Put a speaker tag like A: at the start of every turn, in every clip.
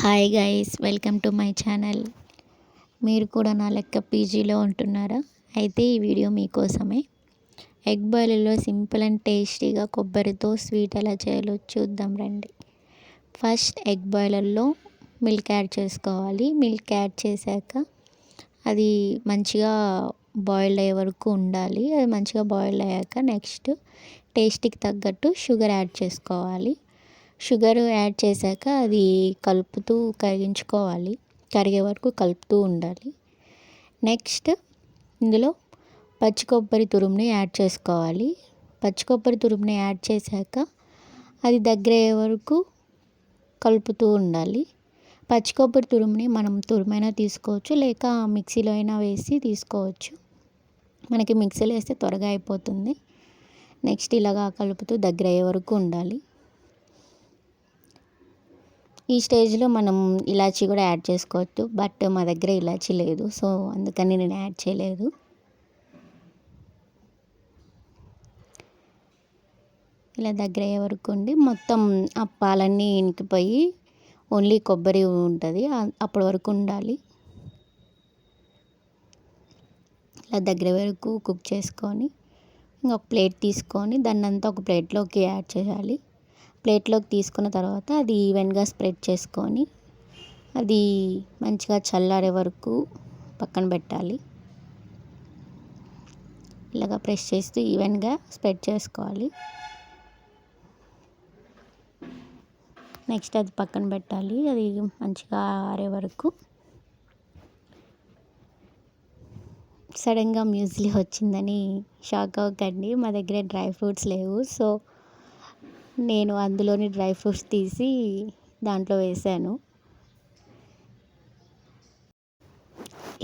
A: Hi guys, welcome to my channel. మీరు కూడా నా లెక్క పీజీలో ఉంటున్నారా? అయితే ఈ వీడియో మీకోసమే. ఎగ్ బాయిలర్లో సింపుల్ అండ్ టేస్టీగా కొబ్బరితో స్వీట్ ఎలా చేయాలో చూద్దాం రండి. ఫస్ట్ ఎగ్ బాయిలర్లో మిల్క్ యాడ్ చేసుకోవాలి. మిల్క్ యాడ్ చేశాక అది మంచిగా బాయిల్డ్ అయ్యే వరకు ఉండాలి. అది మంచిగా బాయిల్డ్ అయ్యాక నెక్స్ట్ టేస్ట్కి తగ్గట్టు షుగర్ యాడ్ చేసుకోవాలి. షుగర్ యాడ్ చేశాక అది కలుపుతూ కరిగించుకోవాలి. కరిగే వరకు కలుపుతూ ఉండాలి. నెక్స్ట్ ఇందులో పచ్చి కొబ్బరి తురుముని యాడ్ చేసుకోవాలి. పచ్చి కొబ్బరి తురుముని యాడ్ చేశాక అది దగ్గరయ్యే వరకు కలుపుతూ ఉండాలి. పచ్చి కొబ్బరి తురుముని మనం తురుమైనా తీసుకోవచ్చు, లేక మిక్సీలో అయినా వేసి తీసుకోవచ్చు. మనకి మిక్సీలో వేస్తే త్వరగా అయిపోతుంది. నెక్స్ట్ ఇలాగా కలుపుతూ దగ్గర అయ్యే వరకు ఉండాలి. ఈ స్టేజ్లో మనం ఇలాచీ కూడా యాడ్ చేసుకోవచ్చు, బట్ మా దగ్గర ఇలాచీ లేదు, సో అందుకని నేను యాడ్ చేయలేదు. ఇలా దగ్గర అయ్యే వరకు ఉండి మొత్తం ఆ పాలన్నీ ఇంకిపోయి ఓన్లీ కొబ్బరి ఉంటుంది, అప్పటి వరకు ఉండాలి. ఇలా దగ్గర వరకు కుక్ చేసుకొని ఇంకొక ప్లేట్ తీసుకొని దాన్ని అంతా ఒక ప్లేట్లోకి యాడ్ చేయాలి. ప్లేట్లోకి తీసుకున్న తర్వాత అది ఈవెన్గా స్ప్రెడ్ చేసుకొని అది మంచిగా చల్లారే వరకు పక్కన పెట్టాలి. ఇలాగ ప్రెస్ చేస్తూ ఈవెన్గా స్ప్రెడ్ చేసుకోవాలి. నెక్స్ట్ అది పక్కన పెట్టాలి. అది మంచిగా ఆరే వరకు. సడన్గా మ్యూజిలీ వచ్చిందని షాక్ అవ్వకండి, మా దగ్గర డ్రై ఫ్రూట్స్ లేవు, సో నేను అందులోని డ్రై ఫ్రూట్స్ తీసి దాంట్లో వేసాను.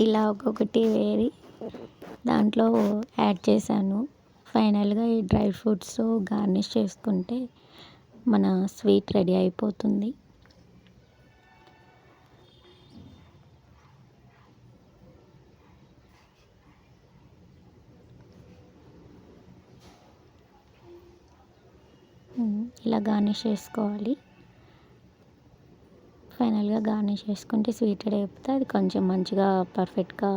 A: ఇలా ఒక్కొక్కటి వేరి దాంట్లో యాడ్ చేశాను. ఫైనల్గా ఈ డ్రై ఫ్రూట్స్ గార్నిష్ చేసుకుంటే మన స్వీట్ రెడీ అయిపోతుంది. ఇలా గార్నిష్ చేసుకోవాలి. ఫైనల్గా గార్నిష్ చేసుకుంటే స్వీట్ రెడీ అయిపోతే అది కొంచెం మంచిగా పర్ఫెక్ట్గా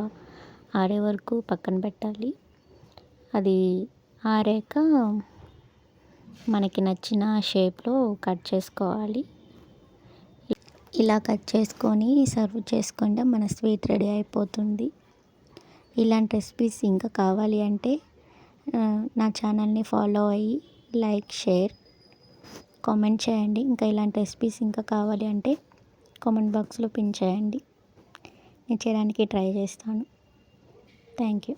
A: ఆరే వరకు పక్కన పెట్టాలి. అది ఆరాక మనకి నచ్చిన షేప్లో కట్ చేసుకోవాలి. ఇలా కట్ చేసుకొని సర్వ్ చేసుకుంటే మన స్వీట్ రెడీ అయిపోతుంది. ఇలాంటి రెసిపీస్ ఇంకా కావాలి అంటే నా ఛానల్ని ఫాలో అయ్యి లైక్, షేర్, కామెంట్ చేయండి. ఇంకా ఇలాంటి రెసిపీస్ ఇంకా కావాలి అంటే కామెంట్ బాక్స్లో పిన్ చేయండి. నేను చేయడానికి ట్రై చేస్తాను. Thank you.